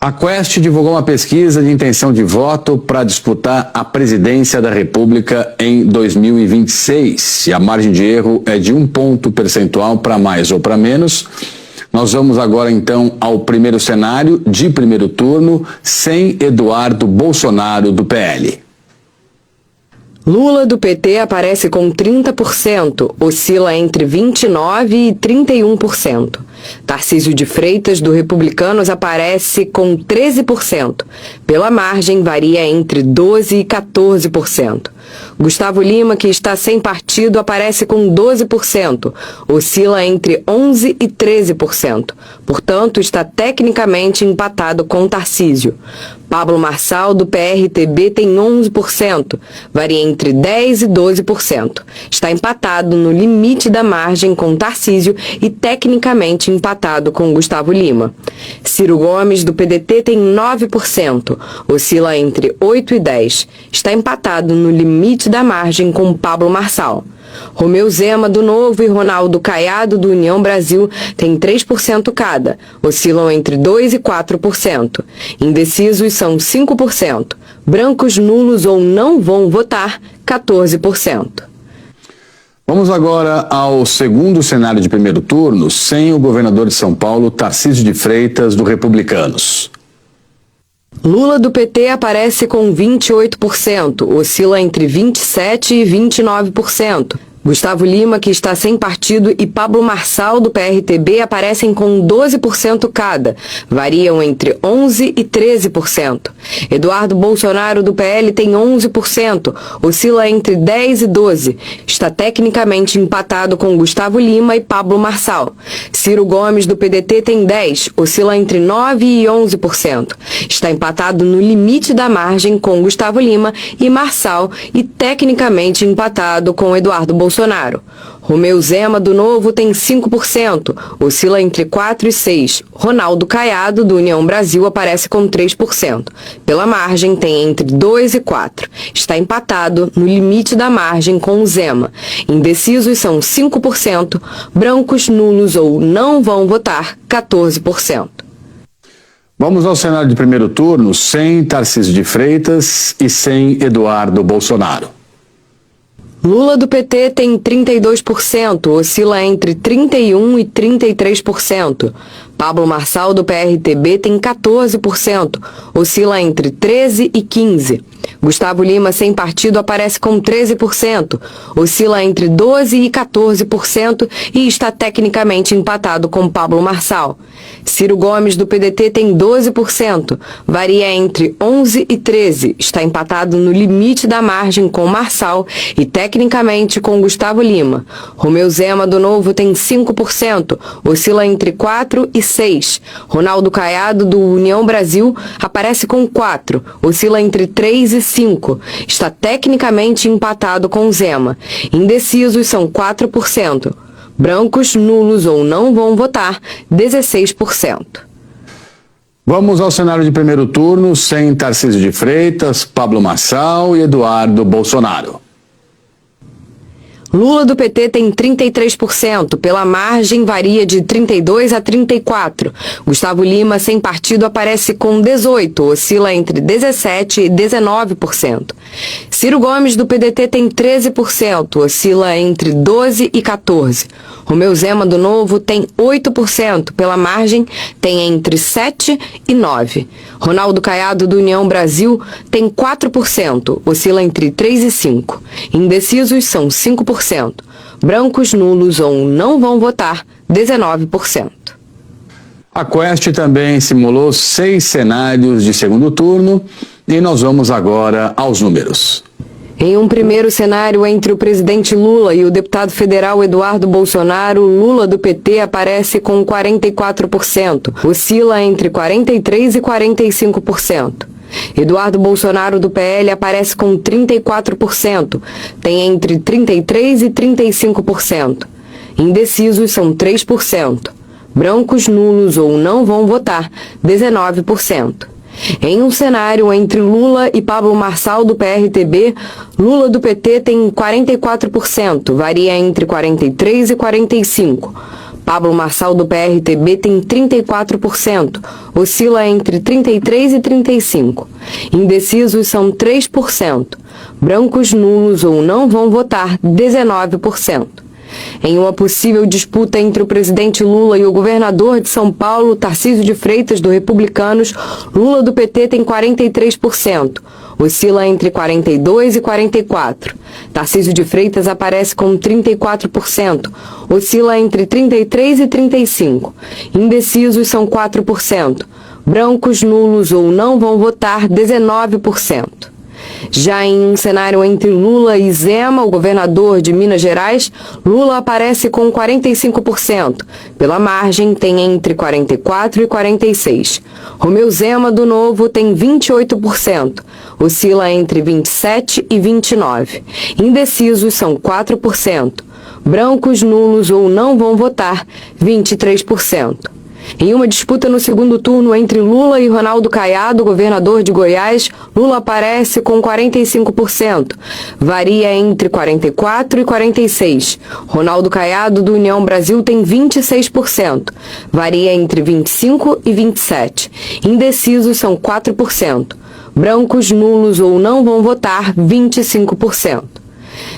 A Quest divulgou uma pesquisa de intenção de voto para disputar a presidência da República em 2026. E a margem de erro é de 1 ponto percentual para mais ou para menos. Nós vamos agora então ao primeiro cenário de primeiro turno, sem Eduardo Bolsonaro do PL. Lula do PT aparece com 30%, oscila entre 29% e 31%. Tarcísio de Freitas do Republicanos aparece com 13%. Pela margem, varia entre 12% e 14%. Gustavo Lima, que está sem partido, aparece com 12%, oscila entre 11% e 13%. Portanto, está tecnicamente empatado com Tarcísio. Pablo Marçal, do PRTB, tem 11%, varia entre 10% e 12%. Está empatado no limite da margem com Tarcísio e tecnicamente empatado com Gustavo Lima. Ciro Gomes, do PDT, tem 9%, oscila entre 8% e 10%. Está empatado no limite da margem com Pablo Marçal. Romeu Zema, do Novo, e Ronaldo Caiado, do União Brasil, têm 3% cada, oscilam entre 2% e 4%. Indecisos são 5%. Brancos, nulos ou não vão votar, 14%. Vamos agora ao segundo cenário de primeiro turno, sem o governador de São Paulo, Tarcísio de Freitas, do Republicanos. Lula do PT aparece com 28%, oscila entre 27% e 29%. Gustavo Lima, que está sem partido, e Pablo Marçal, do PRTB, aparecem com 12% cada, variam entre 11% e 13%. Eduardo Bolsonaro, do PL, tem 11%, oscila entre 10% e 12%. Está tecnicamente empatado com Gustavo Lima e Pablo Marçal. Ciro Gomes, do PDT, tem 10%, oscila entre 9% e 11%. Está empatado no limite da margem com Gustavo Lima e Marçal e tecnicamente empatado com Eduardo Bolsonaro. Romeu Zema, do Novo, tem 5%, oscila entre 4% e 6%. Ronaldo Caiado, do União Brasil, aparece com 3%. Pela margem, tem entre 2% e 4%. Está empatado no limite da margem com Zema. Indecisos são 5%. Brancos, nulos ou não vão votar, 14%. Vamos ao cenário de primeiro turno, sem Tarcísio de Freitas e sem Eduardo Bolsonaro. Lula do PT tem 32%, oscila entre 31% e 33%. Pablo Marçal, do PRTB, tem 14%, oscila entre 13% e 15%. Gustavo Lima, sem partido, aparece com 13%, oscila entre 12% e 14% e está tecnicamente empatado com Pablo Marçal. Ciro Gomes, do PDT, tem 12%, varia entre 11% e 13%, está empatado no limite da margem com Marçal e tecnicamente com Gustavo Lima. Romeu Zema, do Novo, tem 5%, oscila entre 4% e 6%. Ronaldo Caiado, do União Brasil, aparece com 4%, oscila entre 3% e 5%. Está tecnicamente empatado com Zema. Indecisos são 4%. Brancos, nulos ou não vão votar, 16%. Vamos ao cenário de primeiro turno, sem Tarcísio de Freitas, Pablo Marçal e Eduardo Bolsonaro. Lula do PT tem 33%, pela margem varia de 32% a 34%. Gustavo Lima, sem partido, aparece com 18%, oscila entre 17% e 19%. Ciro Gomes, do PDT, tem 13%, oscila entre 12% e 14%. Romeu Zema, do Novo, tem 8%, pela margem tem entre 7% e 9%. Ronaldo Caiado, do União Brasil, tem 4%, oscila entre 3% e 5%. Indecisos são 5%. Brancos, nulos ou não vão votar, 19%. A Quest também simulou 6 cenários de segundo turno e nós vamos agora aos números. Em um primeiro cenário entre o presidente Lula e o deputado federal Eduardo Bolsonaro, Lula do PT aparece com 44%, oscila entre 43% e 45%. Eduardo Bolsonaro do PL aparece com 34%, tem entre 33% e 35%. Indecisos são 3%. Brancos, nulos ou não vão votar, 19%. Em um cenário entre Lula e Pablo Marçal do PRTB, Lula do PT tem 44%, varia entre 43% e 45%. Pablo Marçal, do PRTB, tem 34%, oscila entre 33% e 35%. Indecisos são 3%. Brancos, nulos ou não vão votar, 19%. Em uma possível disputa entre o presidente Lula e o governador de São Paulo, Tarcísio de Freitas, do Republicanos, Lula, do PT, tem 43%. Oscila entre 42% e 44%. Tarcísio de Freitas aparece com 34%. Oscila entre 33% e 35%. Indecisos são 4%. Brancos, nulos ou não vão votar, 19%. Já em um cenário entre Lula e Zema, o governador de Minas Gerais, Lula aparece com 45%. Pela margem, tem entre 44% e 46%. Romeu Zema, do Novo, tem 28%. Oscila entre 27% e 29%. Indecisos são 4%. Brancos, nulos ou não vão votar, 23%. Em uma disputa no segundo turno entre Lula e Ronaldo Caiado, governador de Goiás, Lula aparece com 45%. Varia entre 44% e 46%. Ronaldo Caiado, do União Brasil, tem 26%. Varia entre 25% e 27%. Indecisos são 4%. Brancos, nulos ou não vão votar, 25%.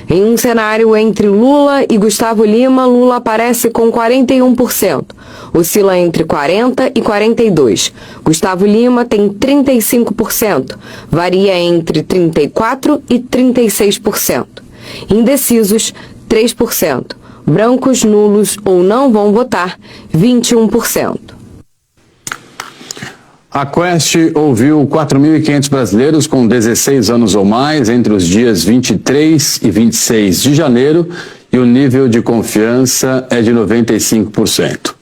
Em um cenário entre Lula e Gustavo Lima, Lula aparece com 41%. Oscila entre 40% e 42%. Gustavo Lima tem 35%. Varia entre 34% e 36%. Indecisos, 3%. Brancos, nulos ou não vão votar, 21%. A Quest ouviu 4.500 brasileiros com 16 anos ou mais entre os dias 23 e 26 de janeiro e o nível de confiança é de 95%.